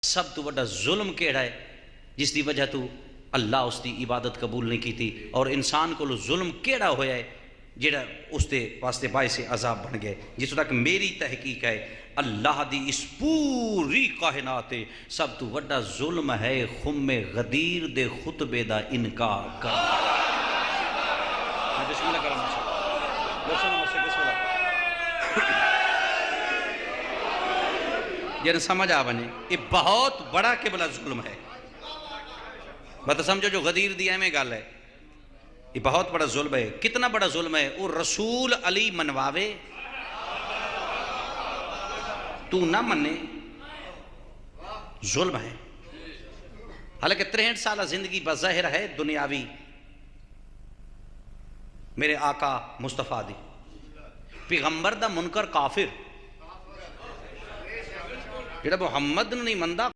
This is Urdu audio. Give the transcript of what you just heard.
سب تو بڑا ظلم کیڑا ہے جس دی وجہ تو اللہ اس دی عبادت قبول نہیں کی تھی، اور انسان کو ظلم کیڑا ہویا ہے جڑا اس دے واسطے باعث عذاب بن گئے. جس تک میری تحقیق ہے اللہ دی اس پوری کائنات سب تو بڑا ظلم ہے خم غدیر دے خطبے دا انکار کرنا. بسم اللہ کرم جن سمجھ آ بنے یہ بہت بڑا قبلہ ظلم ہے. بات سمجھو جو غدیر دیا میں گل ہے یہ بہت بڑا ظلم ہے. کتنا بڑا ظلم ہے؟ وہ رسول علی منواوے تو نہ منے ظلم ہے. حالانکہ 63 سالہ زندگی بظاہر ہے دنیاوی میرے آقا مصطفیٰ دی، پیغمبر دا منکر کافر جڑا محمد نہیں مندہ